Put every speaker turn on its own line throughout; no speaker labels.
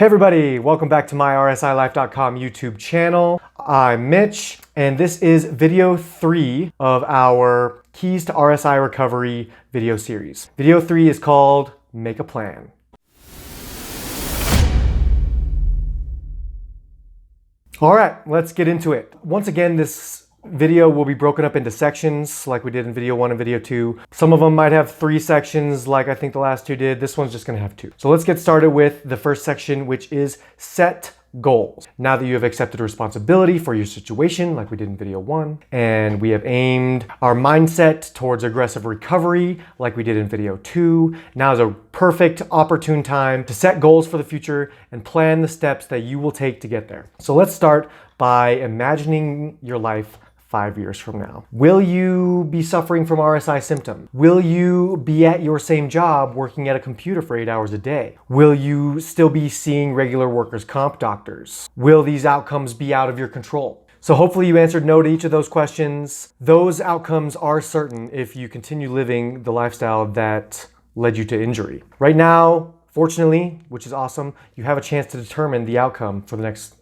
Hey everybody, welcome back to my RSILife.com YouTube channel. I'm Mitch, and this is video 3 of our Keys to RSI Recovery video series. Video 3 is called Make a Plan. All right, let's get into it. Once again, this video will be broken up into sections like we did in video 1 and video 2. Some of them might have 3 sections like I think the last 2 did. This one's just gonna have 2. So let's get started with the first section, which is set goals. Now that you have accepted responsibility for your situation like we did in video 1, and we have aimed our mindset towards aggressive recovery like we did in video 2, now is a perfect opportune time to set goals for the future and plan the steps that you will take to get there. So let's start by imagining your life 5 years from now. Will you be suffering from RSI symptoms? Will you be at your same job working at a computer for 8 hours a day? Will you still be seeing regular workers' comp doctors? Will these outcomes be out of your control? So hopefully you answered no to each of those questions. Those outcomes are certain if you continue living the lifestyle that led you to injury. Right now, fortunately, which is awesome, you have a chance to determine the outcome for the next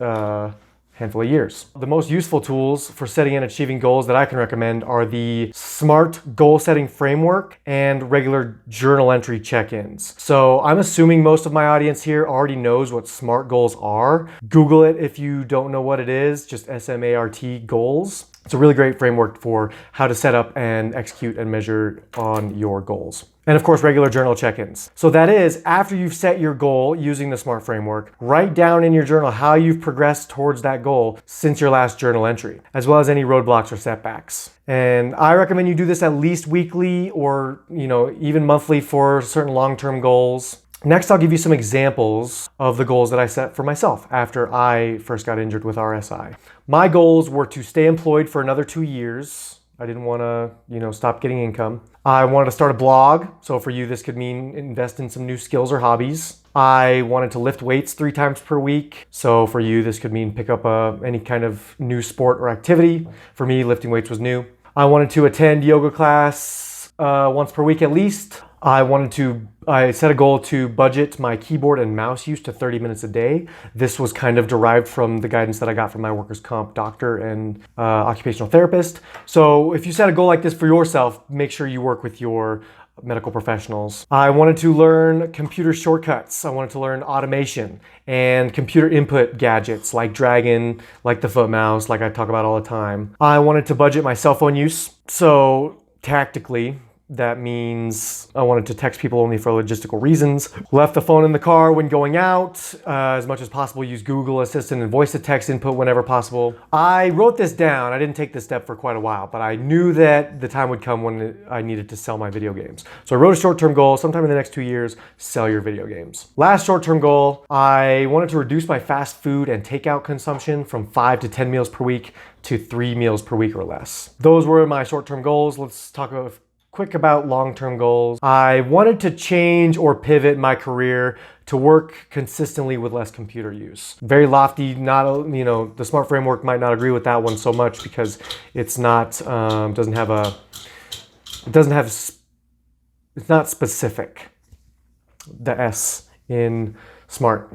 handful of years. The most useful tools for setting and achieving goals that I can recommend are the SMART goal setting framework and regular journal entry check-ins. So I'm assuming most of my audience here already knows what SMART goals are. Google it if you don't know what it is, just SMART goals. It's a really great framework for how to set up and execute and measure on your goals. And of course, regular journal check-ins. So that is, after you've set your goal using the SMART framework, write down in your journal how you've progressed towards that goal since your last journal entry, as well as any roadblocks or setbacks. And I recommend you do this at least weekly or, even monthly for certain long-term goals. Next, I'll give you some examples of the goals that I set for myself after I first got injured with RSI. My goals were to stay employed for another 2 years. I didn't want to, stop getting income. I wanted to start a blog. So for you, this could mean invest in some new skills or hobbies. I wanted to lift weights 3 times per week. So for you, this could mean pick up any kind of new sport or activity. For me, lifting weights was new. I wanted to attend yoga class once per week at least. I set a goal to budget my keyboard and mouse use to 30 minutes a day. This was kind of derived from the guidance that I got from my workers' comp doctor and occupational therapist. So if you set a goal like this for yourself, make sure you work with your medical professionals. I wanted to learn computer shortcuts. I wanted to learn automation and computer input gadgets like Dragon, like the foot mouse, like I talk about all the time. I wanted to budget my cell phone use. So tactically, that means I wanted to text people only for logistical reasons. Left the phone in the car when going out. As much as possible, use Google Assistant and voice to text input whenever possible. I wrote this down. I didn't take this step for quite a while, but I knew that the time would come when I needed to sell my video games. So I wrote a short-term goal, sometime in the next 2 years, sell your video games. Last short-term goal, I wanted to reduce my fast food and takeout consumption from 5 to 10 meals per week to 3 meals per week or less. Those were my short-term goals. Let's talk quick about long-term goals. I wanted to change or pivot my career to work consistently with less computer use. Very lofty, the SMART framework might not agree with that one so much because it's not, it's not specific, the S in SMART.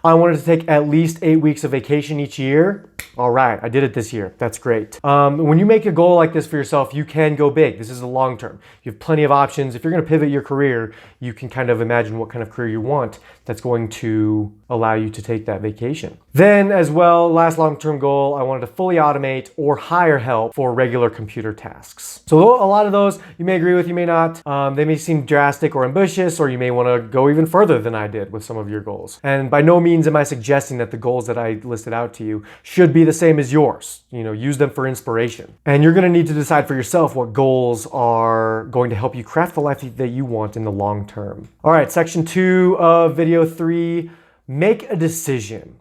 I wanted to take at least 8 weeks of vacation each year. All right, I did it this year. That's great. When you make a goal like this for yourself, you can go big. This is the long term. You have plenty of options. If you're going to pivot your career, you can kind of imagine what kind of career you want that's going to allow you to take that vacation. Then as well, last long-term goal, I wanted to fully automate or hire help for regular computer tasks. So a lot of those you may agree with, you may not. They may seem drastic or ambitious, or you may want to go even further than I did with some of your goals. And by no means am I suggesting that the goals that I listed out to you should be the same as yours. Use them for inspiration. And you're going to need to decide for yourself what goals are going to help you craft the life that you want in the long term. All right, section 2 of video 3, make a decision.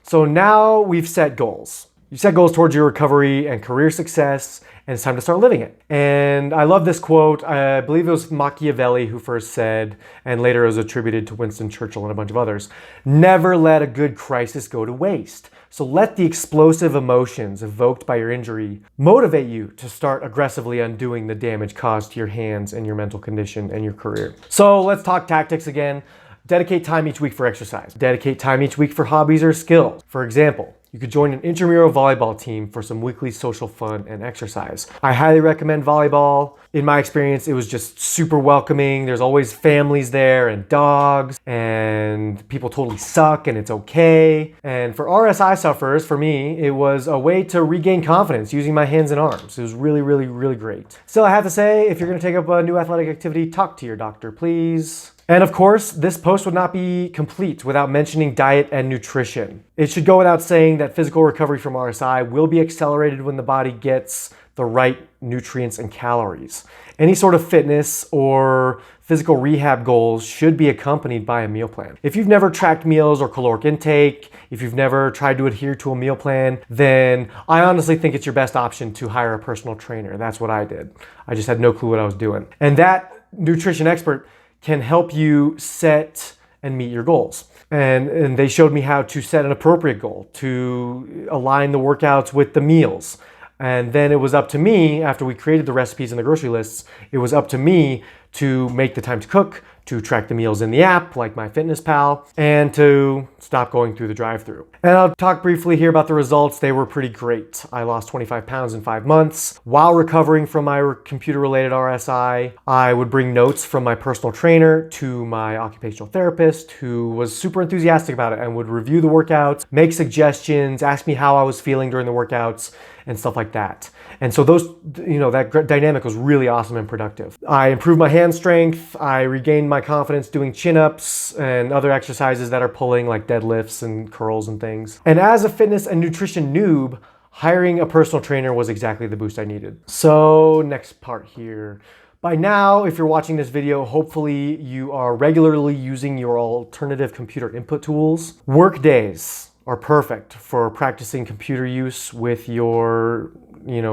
So now we've set goals. You set goals towards your recovery and career success, and it's time to start living it. And I love this quote. I believe it was Machiavelli who first said, and later it was attributed to Winston Churchill and a bunch of others, never let a good crisis go to waste. So let the explosive emotions evoked by your injury motivate you to start aggressively undoing the damage caused to your hands and your mental condition and your career. So let's talk tactics again. Dedicate time each week for exercise. Dedicate time each week for hobbies or skills. For example, you could join an intramural volleyball team for some weekly social fun and exercise. I highly recommend volleyball. In my experience, it was just super welcoming. There's always families there and dogs, and people totally suck and it's okay. And for RSI sufferers, for me, it was a way to regain confidence using my hands and arms. It was really, really, really great. Still, I have to say, if you're gonna take up a new athletic activity, talk to your doctor, please. And of course, this post would not be complete without mentioning diet and nutrition. It should go without saying that physical recovery from RSI will be accelerated when the body gets the right nutrients and calories. Any sort of fitness or physical rehab goals should be accompanied by a meal plan. If you've never tracked meals or caloric intake, if you've never tried to adhere to a meal plan, then I honestly think it's your best option to hire a personal trainer. That's what I did. I just had no clue what I was doing. And that nutrition expert can help you set and meet your goals. And they showed me how to set an appropriate goal, to align the workouts with the meals. And then it was up to me, after we created the recipes and the grocery lists, it was up to me to make the time to cook, to track the meals in the app, like MyFitnessPal, and to stop going through the drive-thru. And I'll talk briefly here about the results. They were pretty great. I lost 25 pounds in 5 months. While recovering from my computer-related RSI, I would bring notes from my personal trainer to my occupational therapist, who was super enthusiastic about it and would review the workouts, make suggestions, ask me how I was feeling during the workouts, and stuff like that. And so those, that dynamic was really awesome and productive. I improved my hand strength. I regained my confidence doing chin-ups and other exercises that are pulling, like deadlifts and curls and things. And as a fitness and nutrition noob, hiring a personal trainer was exactly the boost I needed. So next part here. By now, if you're watching this video, hopefully you are regularly using your alternative computer input tools. Work days are perfect for practicing computer use with your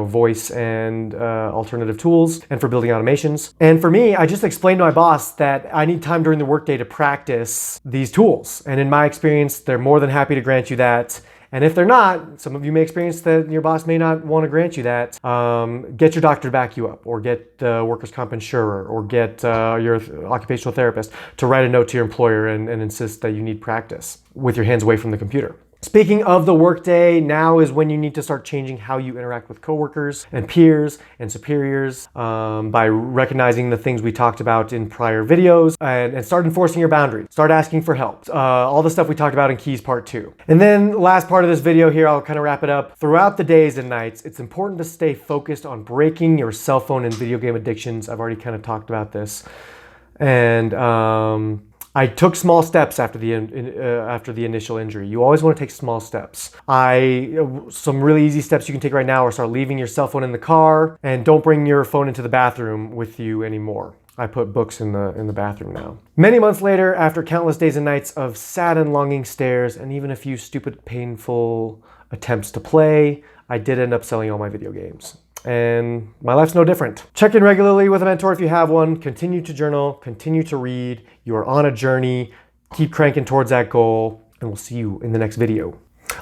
voice and alternative tools, and for building automations. And for me, I just explained to my boss that I need time during the workday to practice these tools. And in my experience, they're more than happy to grant you that. And if they're not, some of you may experience that your boss may not want to grant you that, get your doctor to back you up, or get the workers' comp insurer, or get your occupational therapist to write a note to your employer and insist that you need practice with your hands away from the computer. Speaking of the workday, now is when you need to start changing how you interact with coworkers and peers and superiors by recognizing the things we talked about in prior videos, and start enforcing your boundaries. Start asking for help. All the stuff we talked about in Keys Part 2. And then last part of this video here, I'll kind of wrap it up. Throughout the days and nights, it's important to stay focused on breaking your cell phone and video game addictions. I've already kind of talked about this. And I took small steps after the initial injury. You always want to take small steps. Some really easy steps you can take right now are start leaving your cell phone in the car, and don't bring your phone into the bathroom with you anymore. I put books in the bathroom now. Many months later, after countless days and nights of sad and longing stares and even a few stupid, painful attempts to play, I did end up selling all my video games. And my life's no different. Check in regularly with a mentor if you have one. Continue to journal, continue to read. You are on a journey. Keep cranking towards that goal, and we'll see you in the next video.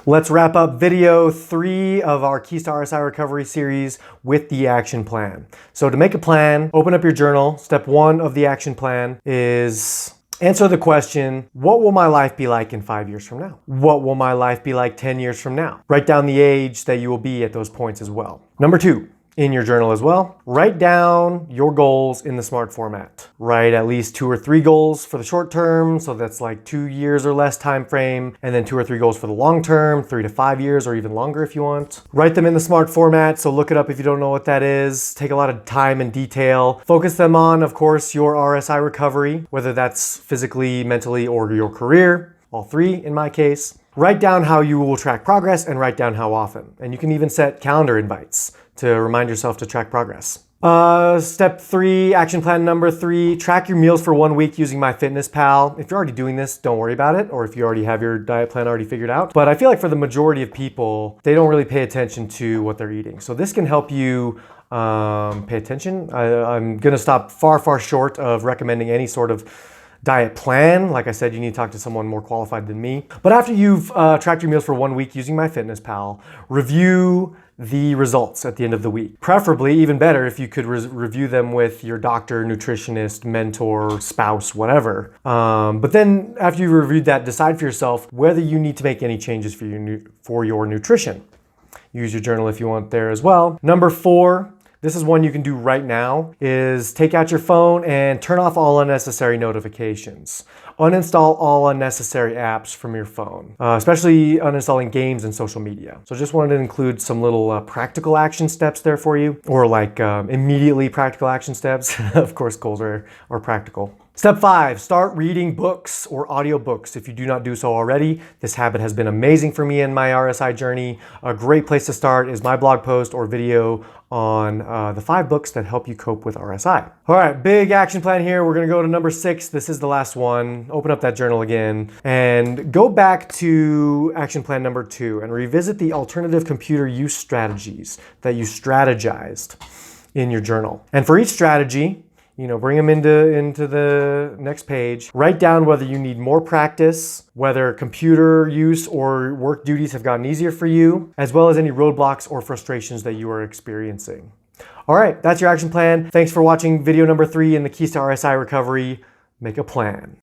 Let's wrap up video 3 of our Keys to RSI Recovery series with the action plan. So to make a plan, open up your journal. Step 1 of the action plan is answer the question, what will my life be like in 5 years from now? What will my life be like 10 years from now? Write down the age that you will be at those points as well. Number 2, in your journal as well, write down your goals in the SMART format. Write at least 2 or 3 goals for the short term, so that's like 2 years or less time frame, and then 2 or 3 goals for the long term, 3 to 5 years or even longer if you want. Write them in the SMART format, so look it up if you don't know what that is. Take a lot of time and detail. Focus them on, of course, your RSI recovery, whether that's physically, mentally, or your career. All 3 in my case. Write down how you will track progress and write down how often. And you can even set calendar invites to remind yourself to track progress. Step 3, action plan number 3, track your meals for 1 week using MyFitnessPal. If you're already doing this, don't worry about it, or if you already have your diet plan already figured out. But I feel like for the majority of people, they don't really pay attention to what they're eating. So this can help you pay attention. I'm gonna stop far short of recommending any sort of diet plan. Like I said, you need to talk to someone more qualified than me. But after you've tracked your meals for 1 week using MyFitnessPal, review the results at the end of the week. Preferably, even better, if you could review them with your doctor, nutritionist, mentor, spouse, whatever. But then after you've reviewed that, decide for yourself whether you need to make any changes for your nutrition. Use your journal if you want there as well. Number 4, this is one you can do right now, is take out your phone and turn off all unnecessary notifications. Uninstall all unnecessary apps from your phone, especially uninstalling games and social media. So just wanted to include some little practical action steps there for you, or like immediately practical action steps. Of course, goals are practical. Step 5, start reading books or audiobooks if you do not do so already. This habit has been amazing for me in my RSI journey. A great place to start is my blog post or video on the 5 books that help you cope with RSI. All right, big action plan here. We're gonna go to number 6. This is the last one. Open up that journal again and go back to action plan number 2 and revisit the alternative computer use strategies that you strategized in your journal. And for each strategy, bring them into the next page. Write down whether you need more practice, whether computer use or work duties have gotten easier for you, as well as any roadblocks or frustrations that you are experiencing. All right, that's your action plan. Thanks for watching video number 3 in the Keys to RSI Recovery. Make a plan.